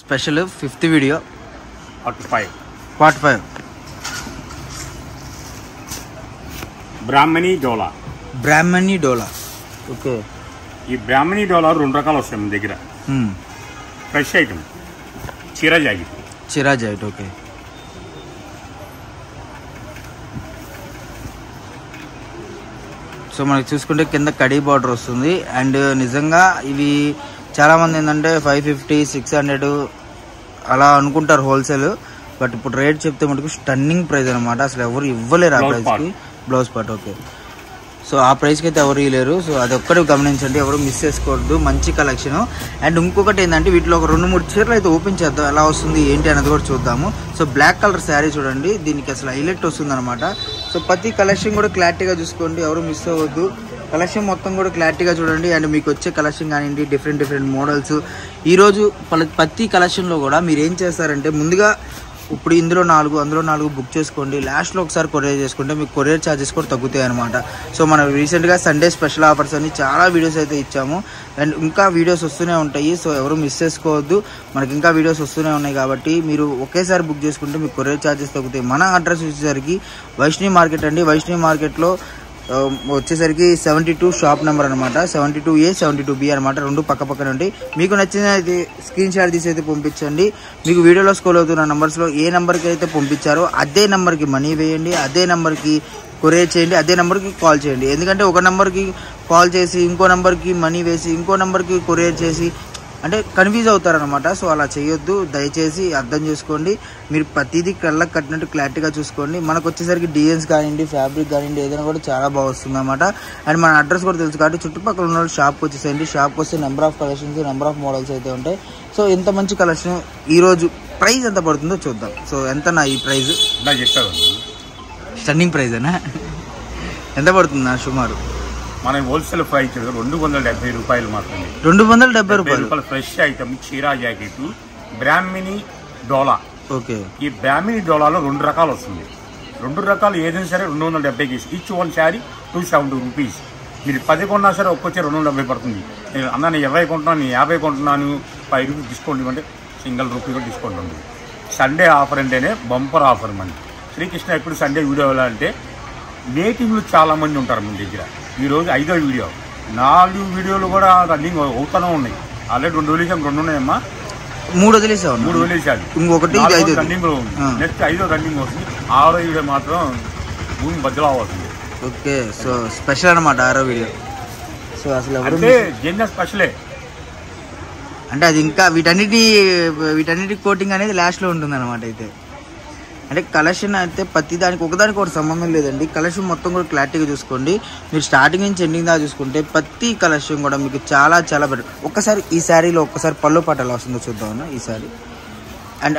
Special 5th video part 5 బ్రాహ్మణి డోలా. Okay, ఈ బ్రాహ్మణి డోలా రెండు రకాలు వస్తాయి మన దగ్గర. ఫ్రెష్ ఐటమ్ చిరా జాకెట్. ఓకే, సో మనకి చూసుకుంటే కింద కడీ బార్డర్ వస్తుంది. అండ్ నిజంగా ఇవి చాలా మంది ఏంటంటే 550, 600 అలా అనుకుంటారు హోల్సేల్. బట్ ఇప్పుడు రేట్ చెప్తే మటుకు స్టన్నింగ్ ప్రైస్ అనమాట. అసలు ఎవరు ఇవ్వలేరు ఆ ప్రైస్కి. Blouse part. ఓకే, సో ఆ ప్రైస్కి అయితే ఎవరు ఇవ్వలేరు. సో అది ఒక్కటి గమనించండి, ఎవరు మిస్ చేసుకోవద్దు. మంచి కలెక్షన్. అండ్ ఇంకొకటి ఏంటంటే వీటిలో ఒక 2-3 చీరలు అయితే ఓపెన్ చేద్దాం, ఎలా వస్తుంది ఏంటి అనేది కూడా చూద్దాము. సో బ్లాక్ కలర్ శారీ చూడండి, దీనికి అసలు హైలైట్ వస్తుంది అనమాట. సో ప్రతి కలెక్షన్ కూడా క్లారిటీగా చూసుకోండి, ఎవరు మిస్ అవ్వద్దు. కలెక్షన్ మొత్తం కూడా క్లారిటీగా చూడండి. అండ్ మీకు వచ్చే కలెక్షన్ కానివ్వండి, డిఫరెంట్ మోడల్స్. ఈరోజు ప్రతి కలెక్షన్లో కూడా మీరు ఏం చేస్తారంటే ముందుగా ఇప్పుడు ఇందులో 4 అందులో 4 బుక్ చేసుకోండి. లాస్ట్లో ఒకసారి కొరియర్ చేసుకుంటే మీకు కొరియర్ ఛార్జెస్ కూడా తగ్గుతాయి అనమాట. సో మనం రీసెంట్గా సండే స్పెషల్ ఆఫర్స్ అని చాలా వీడియోస్ అయితే ఇచ్చాము. అండ్ ఇంకా వీడియోస్ వస్తూనే ఉంటాయి. సో ఎవరు మిస్ చేసుకోవద్దు, మనకి ఇంకా వీడియోస్ వస్తూనే ఉన్నాయి. కాబట్టి మీరు ఒకేసారి బుక్ చేసుకుంటే మీకు కొరియర్ ఛార్జెస్ తగ్గుతాయి. మన అడ్రస్ వచ్చేసరికి వైష్ణవి మార్కెట్ అండి. వైష్ణవి మార్కెట్లో వచ్చేసరికి 72 షాప్ నెంబర్ అనమాట. 72A 72B అనమాట. రెండు పక్క పక్కన ఉండి మీకు నచ్చిన అయితే స్క్రీన్ షాట్ తీసి అయితే పంపించండి. మీకు వీడియోలో స్క్రోల్ అవుతున్న నెంబర్స్లో ఏ నెంబర్కి అయితే పంపించారో అదే నెంబర్కి మనీ వేయండి, అదే నెంబర్కి కొరియర్ చేయండి, అదే నెంబర్కి కాల్ చేయండి. ఎందుకంటే ఒక నెంబర్కి కాల్ చేసి ఇంకో నెంబర్కి మనీ వేసి ఇంకో నెంబర్కి కొరియర్ చేసి అంటే కన్ఫ్యూజ్ అవుతారనమాట. సో అలా చేయొద్దు, దయచేసి అర్థం చేసుకోండి. మీరు ప్రతిదీ కళ్ళకి కట్టినట్టు క్లారిటీగా చూసుకోండి. మనకు వచ్చేసరికి డిజైన్స్ కానివ్వండి, ఫ్యాబ్రిక్ కానివ్వండి, ఏదైనా కూడా చాలా బాగా వస్తుంది అనమాట. అండ్ మన అడ్రస్ కూడా తెలుసు కాబట్టి చుట్టుపక్కల ఉన్న షాప్కి వచ్చేసేయండి. షాప్కి వస్తే number of collections, number of models అయితే ఉంటాయి. సో ఇంత మంచి కలెక్షన్ ఈరోజు ప్రైస్ ఎంత పడుతుందో చూద్దాం. సో ఎంతనా ఈ ప్రైస్? స్టన్నింగ్ ప్రైస్ అనా? ఎంత పడుతుందా సుమారు? మన హోల్సేల్ ప్రైస్ 270 రూపాయలు మాత్రమే. 270 రూపాయలు ఫ్రెష్ ఐటమ్ చీరా జాకెట్ బ్రాహ్మణి డోలా. ఓకే, ఈ బ్రాహ్మణి డోలాలో 2 రకాలు వస్తుంది. 2 రకాలు ఏదైనా సరే 270కి ఈచ్ వన్ శారీ 270 రూపీస్. మీరు 10 కొన్నా సరే ఒక్కొచ్చే 270 పడుతుంది. నేను అన్నా నేను 20 కొంటున్నాను, నేను 50 కొంటున్నాను, 5 రూపీస్ డిస్కౌంట్ ఇవ్వంటే సింగిల్ రూపీ కూడా డిస్కౌంట్ ఉంది. సండే ఆఫర్ అంటేనే బంపర్ ఆఫర్ మంది. శ్రీకృష్ణ ఎప్పుడు సండే వీడియో అంటే వెయిటింగ్లు చాలామంది ఉంటారు మన దగ్గర. ఈరోజు 5వ వీడియో, 4 వీడియోలు కూడా రన్నింగ్ అవుతూనే ఉన్నాయి. ఆల్రెడీ 2 వదిలేసాము, 2 ఉన్నాయమ్మా, 3 వదిలేసాను, ఇంకొకటి రన్నింగ్ లో ఉంది. నెక్స్ట్ 5వ రన్నింగ్ వస్తుంది. 6వ వీడియో మాత్రం భూమి బద్దలు అవుతుంది. ఓకే, సో స్పెషల్ అనమాట 6వ వీడియో. సో అసలు అంటే జెన్న స్పెషలే అంటే అది ఇంకా వీటన్నిటి కోటింగ్ అనేది లాస్ట్లో ఉంటుంది అనమాట. అయితే అంటే కలెక్షన్ అయితే ప్రతి దానికి ఒకదానికి ఒకటి సంబంధం లేదండి. కలెక్షన్ మొత్తం కూడా క్లారిటీగా చూసుకోండి. మీరు స్టార్టింగ్ నుంచి ఎండింగ్ దాకా చూసుకుంటే ప్రతి కలెక్షన్ కూడా మీకు చాలా బెటర్. ఒక్కసారి ఈ శారీలో ఒక్కసారి పళ్ళు పాట ఎలా వస్తుందో చూద్దామన్నా. ఈ శారీ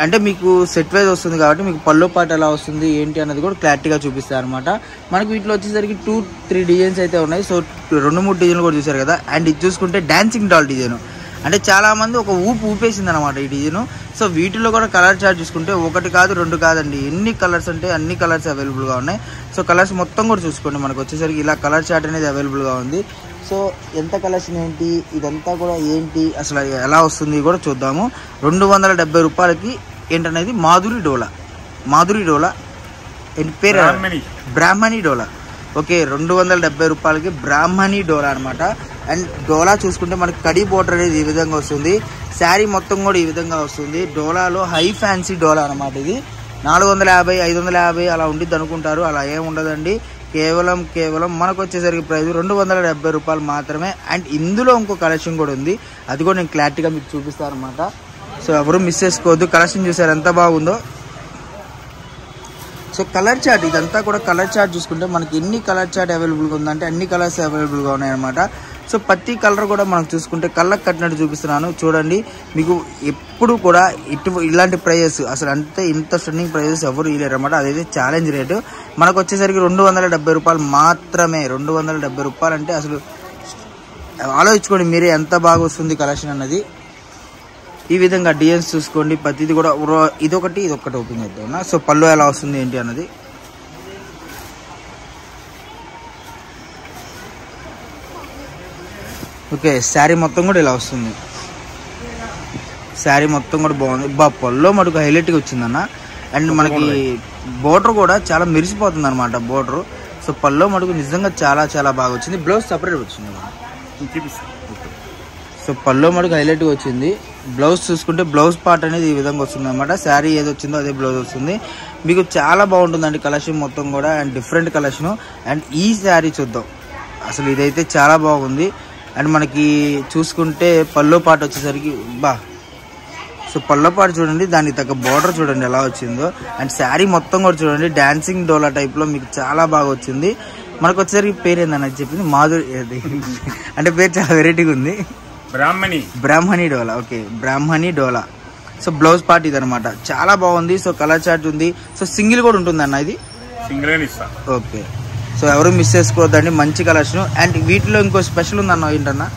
అంటే మీకు సెట్ వైజ్ వస్తుంది కాబట్టి మీకు పళ్ళు పాట ఎలా వస్తుంది ఏంటి అన్నది కూడా క్లారిటీగా చూపిస్తారు అనమాట. మనకి వీటిలో వచ్చేసరికి 2-3 డిజైన్స్ అయితే ఉన్నాయి. సో 2-3 డిజైన్లు కూడా చూసారు కదా. అండ్ ఇది చూసుకుంటే డాన్సింగ్ డాల్ డిజైన్ అంటే చాలామంది ఒక ఊపేసింది అనమాట ఈ డిజైన్. సో వీటిలో కూడా కలర్ చార్ట్ చూసుకుంటే 1 కాదు 2 కాదండి, ఎన్ని కలర్స్ అంటే అన్ని కలర్స్ అవైలబుల్గా ఉన్నాయి. సో కలర్స్ మొత్తం కూడా చూసుకోండి. మనకు వచ్చేసరికి ఇలా కలర్ చార్ట్ అనేది అవైలబుల్గా ఉంది. సో ఎంత కలెక్షన్ ఏంటి, ఇదంతా కూడా ఏంటి, అసలు ఎలా వస్తుంది కూడా చూద్దాము. 270 రూపాయలకి ఏంటనేది మాధురి డోలా ఏంటి పేరు? బ్రాహ్మణి డోలా. ఓకే, 270 రూపాయలకి బ్రాహ్మణి డోలా అనమాట. అండ్ డోలా చూసుకుంటే మనకి కడీ బోర్డర్ అనేది ఈ విధంగా వస్తుంది. శారీ మొత్తం కూడా ఈ విధంగా వస్తుంది. డోలాలో హై ఫ్యాన్సీ డోలా అనమాట. ఇది 450, 550 అలా ఉండిద్ది అనుకుంటారు. అలా ఏం ఉండదండి. కేవలం మనకు వచ్చేసరికి ప్రైస్ 270 రూపాయలు మాత్రమే. అండ్ ఇందులో ఇంకో కలెక్షన్ కూడా ఉంది, అది కూడా నేను క్లారిటీగా మీకు చూపిస్తాను అనమాట. సో ఎవరు మిస్ చేసుకోవద్దు. కలెక్షన్ చూసారు ఎంత బాగుందో. సో కలర్ చార్ట్, ఇదంతా కూడా కలర్ చార్ట్ చూసుకుంటే మనకి ఎన్ని కలర్ చార్ట్ అవైలబుల్గా ఉందంటే అన్ని కలర్స్ అవైలబుల్గా ఉన్నాయన్నమాట. సో ప్రతి కలర్ కూడా మనం చూసుకుంటే కళ్ళకు కట్టినట్టు చూపిస్తున్నాను చూడండి. మీకు ఎప్పుడు కూడా ఇలాంటి ప్రైజెస్ అసలు అంతే ఇంత స్టన్నింగ్ ప్రైజెస్ ఎవరు ఇవ్వలేరు అనమాట. అదైతే ఛాలెంజ్ రేటు. మనకు వచ్చేసరికి 270 రూపాయలు మాత్రమే. 270 రూపాయలు అంటే అసలు ఆలోచించుకోండి మీరే ఎంత బాగా వస్తుంది కలెక్షన్ అన్నది. ఈ విధంగా డిజైన్స్ చూసుకోండి. ప్రతిది కూడా ఇదొకటి ఓపెన్ చేద్దాం. సో పళ్ళు ఎలా వస్తుంది ఏంటి అన్నది. ఓకే, శారీ మొత్తం కూడా ఇలా వస్తుంది. శారీ మొత్తం కూడా బాగుంది. పల్లో మటుకు హైలైట్గా వచ్చిందన్న. అండ్ మనకి బోర్డర్ కూడా చాలా మెరిసిపోతుంది అనమాట బోర్డర్. సో పల్లో మటుకు నిజంగా చాలా చాలా బాగా వచ్చింది. బ్లౌజ్ సపరేట్ వచ్చింది. సో పల్లో మటుకు హైలైట్గా వచ్చింది. బ్లౌజ్ చూసుకుంటే బ్లౌజ్ పార్ట్ అనేది ఈ విధంగా వస్తుంది అనమాట. శారీ ఏది వచ్చిందో అదే బ్లౌజ్ వస్తుంది. మీకు చాలా బాగుంటుందండి కలెక్షన్ మొత్తం కూడా. And different collection. అండ్ ఈ శారీ చూద్దాం. అసలు ఇదైతే చాలా బాగుంది. అండ్ మనకి చూసుకుంటే పల్లో పార్ట్ వచ్చేసరికి సో పల్లో పార్ట్ చూడండి, దానికి తగ్గ బార్డర్ చూడండి ఎలా వచ్చిందో. అండ్ శారీ మొత్తం కూడా చూడండి డాన్సింగ్ డోలా టైప్లో మీకు చాలా బాగా వచ్చింది. మనకు వచ్చేసరికి పేరు ఏందని చెప్పింది మాధురి, అంటే పేరు చాలా వెరైటీగా ఉంది. బ్రాహ్మణి డోలా. ఓకే, బ్రాహ్మణి డోలా. సో బ్లౌజ్ పార్ట్ ఇది అనమాట. చాలా బాగుంది. సో కలర్ చార్ట్ ఉంది. సో సింగిల్ కూడా ఉంటుంది అన్న, ఇది సింగిల్. ఓకే, సో ఎవరు మిస్ చేసుకోవద్దండి, మంచి కలెక్షన్. అండ్ వీటిలో ఇంకో స్పెషల్ ఉందన్న, ఏంటన్నా?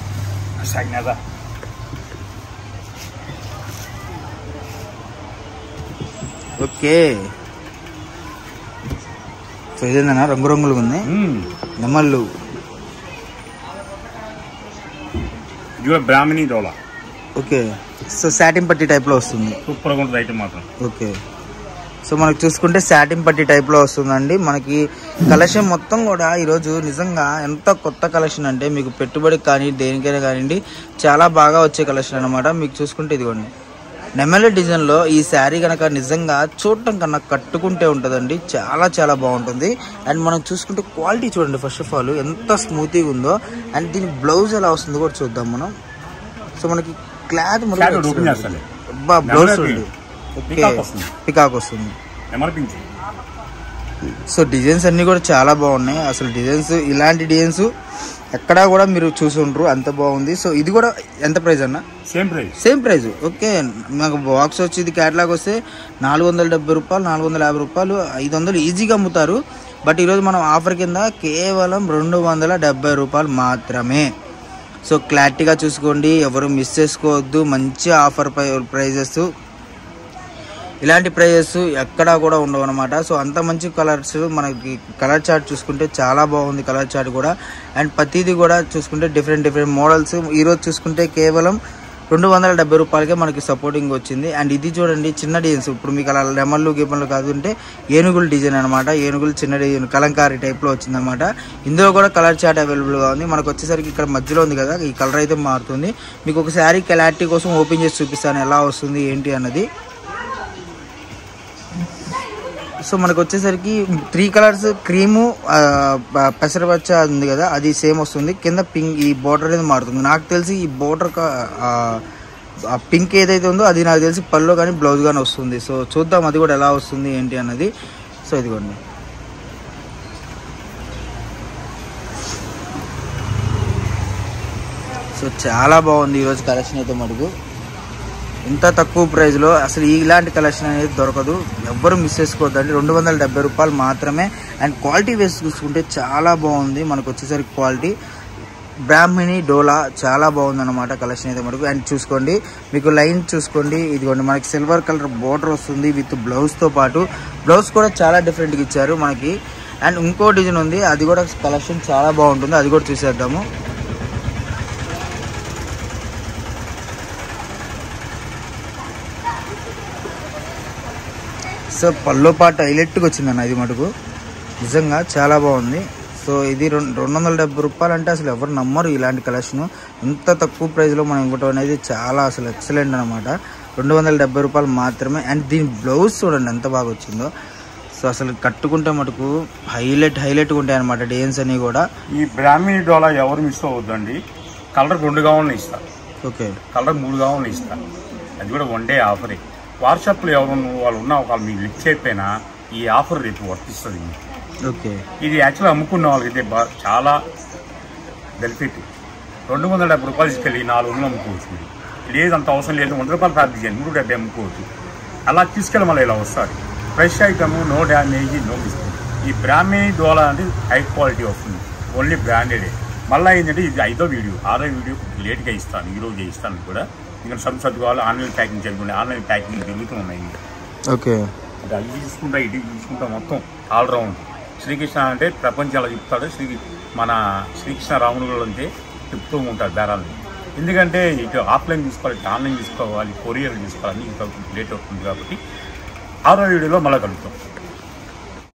ఓకే, సో ఇదేందన్నా రంగురంగులుగా ఉంది. నెమళ్ళు. బ్రాహ్మణి డోలా. ఓకే, సో సాటిన్ పట్టి టైప్ లో వస్తుంది. సూపర్ గా ఉంటుంది ఐటమ్ మాత్రం. ఓకే, సో మనకు చూసుకుంటే సాటిన్ పట్టి టైప్ లో వస్తుందండి. మనకి కలెక్షన్ మొత్తం కూడా ఈరోజు నిజంగా ఎంత కొత్త కలెక్షన్ అంటే మీకు పెట్టుబడికి కానీ దేనికైనా కానివ్వండి చాలా బాగా వచ్చే కలెక్షన్ అనమాట. మీకు చూసుకుంటే ఇదిగోండి నెమలి డిజైన్ లో ఈ శారీ కనుక నిజంగా చూడటం కన్నా కట్టుకుంటే ఉంటుందండి, చాలా చాలా బాగుంటుంది. అండ్ మనం చూసుకుంటే క్వాలిటీ చూడండి ఫస్ట్ ఆఫ్ ఆల్ ఎంత స్మూత్గా ఉందో. అండ్ దీని బ్లౌజ్ ఎలా వస్తుందో కూడా చూద్దాం మనం. సో మనకి క్లాత్ బ్లౌజ్ చూడండి, పికాక్ వస్తుంది. సో డిజైన్స్ అన్ని కూడా చాలా బాగున్నాయి. అసలు డిజైన్స్ ఇలాంటి డిజైన్స్ ఎక్కడా కూడా మీరు చూసి ఉండరు, అంత బాగుంది. సో ఇది కూడా ఎంత ప్రైస్ అన్న? Same price. ఓకే, మాకు బాక్స్ వచ్చి ఇది క్యాటలాగ్ వస్తే 470 రూపాయలు, 450 రూపాయలు, 500 ఈజీగా అమ్ముతారు. బట్ ఈరోజు మనం ఆఫర్ కింద కేవలం 270 రూపాయలు మాత్రమే. సో క్లారిటీగా చూసుకోండి, ఎవరు మిస్ చేసుకోవద్దు. మంచి ఆఫర్ ప్రైజెస్, ఇలాంటి ప్రైజెస్ ఎక్కడా కూడా ఉండవు అనమాట. సో అంత మంచి కలర్స్. మనకి కలర్ చార్ట్ చూసుకుంటే చాలా బాగుంది కలర్ చార్ట్ కూడా. అండ్ ప్రతిదీ కూడా చూసుకుంటే డిఫరెంట్ మోడల్స్. ఈరోజు చూసుకుంటే కేవలం 270 రూపాయలకే మనకి సపోర్టింగ్ వచ్చింది. అండ్ ఇది చూడండి చిన్న డిజైన్స్. ఇప్పుడు మీకు అలా లెమన్లు గిమ్మలు కాదుంటే ఏనుగులు డిజైన్ అనమాట. ఏనుగులు చిన్న డిజైన్ కలంకారీ టైప్లో వచ్చింది అనమాట. ఇందులో కూడా కలర్ చార్ట్ అవైలబుల్గా ఉంది. మనకు వచ్చేసరికి ఇక్కడ మధ్యలో ఉంది కదా, ఈ కలర్ అయితే మారుతుంది. మీకు ఒక శారీ క్లారిటీ కోసం ఓపెన్ చేసి చూపిస్తాను ఎలా వస్తుంది ఏంటి అన్నది. సో మనకు వచ్చేసరికి 3 కలర్స్, క్రీము, పెసరపచ్చ ఉంది కదా, అది సేమ్ వస్తుంది. కింద పింక్, ఈ బోర్డర్ అనేది మారుతుంది. నాకు తెలిసి ఈ బోర్డర్ పింక్ ఏదైతే ఉందో అది నాకు తెలిసి పల్లో కానీ బ్లౌజ్ కానీ వస్తుంది. సో చూద్దాం అది కూడా ఎలా వస్తుంది ఏంటి అన్నది. సో ఇదిగోండి, సో చాలా బాగుంది ఈరోజు కలెక్షన్ అయితే మటుకు. ఇంత తక్కువ ప్రైస్లో అసలు ఇలాంటి కలెక్షన్ అనేది దొరకదు, ఎవ్వరు మిస్ చేసుకోవద్దండి. 270 రూపాయలు మాత్రమే. అండ్ క్వాలిటీ వేసి చూసుకుంటే చాలా బాగుంది. మనకు వచ్చేసరికి క్వాలిటీ బ్రాహ్మణి డోలా చాలా బాగుంది అనమాట కలెక్షన్ అయితే మటుకు. అండ్ చూసుకోండి, మీకు లైన్ చూసుకోండి, ఇదిగోండి మనకి సిల్వర్ కలర్ బోర్డర్ వస్తుంది విత్ బ్లౌజ్తో పాటు. బ్లౌజ్ కూడా చాలా డిఫరెంట్గా ఇచ్చారు మనకి. అండ్ ఇంకో డిజైన్ ఉంది, అది కూడా కలెక్షన్ చాలా బాగుంటుంది, అది కూడా చూసేద్దాము. సో పల్లో పాట హైలైట్గా వచ్చిందన్న ఇది మటుకు, నిజంగా చాలా బాగుంది. సో ఇది 270 రూపాయలు అంటే అసలు ఎవరు నమ్మరు ఇలాంటి కలెక్షన్. ఇంత తక్కువ ప్రైస్లో మనం ఇవ్వటం అనేది చాలా అసలు ఎక్సలెంట్ అనమాట. 270 రూపాయలు మాత్రమే. అండ్ దీని బ్లౌజ్ చూడండి ఎంత బాగా వచ్చిందో. సో అసలు కట్టుకుంటే మటుకు హైలైట్గా ఉంటాయి అనమాట డిజైన్స్ అన్ని కూడా. ఈ బ్రాహ్మణి డోలా ఎవరు మిస్ అవ్వద్దండి. కలర్ 2 కావాలని ఇస్తారు, ఓకే, కలర్ 3 కావాలని ఇస్తారు. అది కూడా 1 డే ఆఫరే. వాట్సాప్లో ఎవరు వాళ్ళు ఉన్నా ఒకళ్ళు మీకు లిక్ చేయకపోయినా ఈ ఆఫర్ రేపు వర్తిస్తుంది. ఓకే, ఇది యాక్చువల్గా అమ్ముకున్న వాళ్ళకైతే చాలా బెనిఫిట్. 270 రూపాయలు తీసుకెళ్ళి 400 అమ్ముకోవచ్చు. మీరు లేదంత అవసరం లేదు, 100 రూపాయలు ఫ్యాబ్రిక్ చేయండి, 370 అమ్ముకోవచ్చు. అలా తీసుకెళ్ళి మళ్ళీ ఇలా వస్తారు. Fresh item, no damage, no mistake. ఈ బ్రాహ్మణి డోలా అనేది హై క్వాలిటీ వస్తుంది, ఓన్లీ బ్రాండెడే. మళ్ళీ ఏంటంటే ఇది 5వ వీడియో, 6వ వీడియో లేట్గా ఇస్తాను, ఈరోజు ఇస్తాను కూడా. ఇంకా సర్దుకోవాలి, ఆన్లైన్ ప్యాకింగ్ జరుగుతుంది, ఆన్లైన్ ప్యాకింగ్ జరుగుతూ ఉన్నాయి. ఓకే, అది చూసుకుంటా ఇది చూసుకుంటా మొత్తం ఆల్రౌండ్. శ్రీకృష్ణ అంటే ప్రపంచాలు చెప్తాడు. మన శ్రీకృష్ణ రాముడు అంటే చెప్తూ ఉంటాడు బేరాలని. ఎందుకంటే ఇటు ఆఫ్లైన్ తీసుకోవాలి, ఇటు ఆన్లైన్ తీసుకోవాలి, కొరియర్ తీసుకోవాలి, ఇంకా లేట్ అవుతుంది కాబట్టి 6వ వీడియోలో మళ్ళీ కలుగుతాం.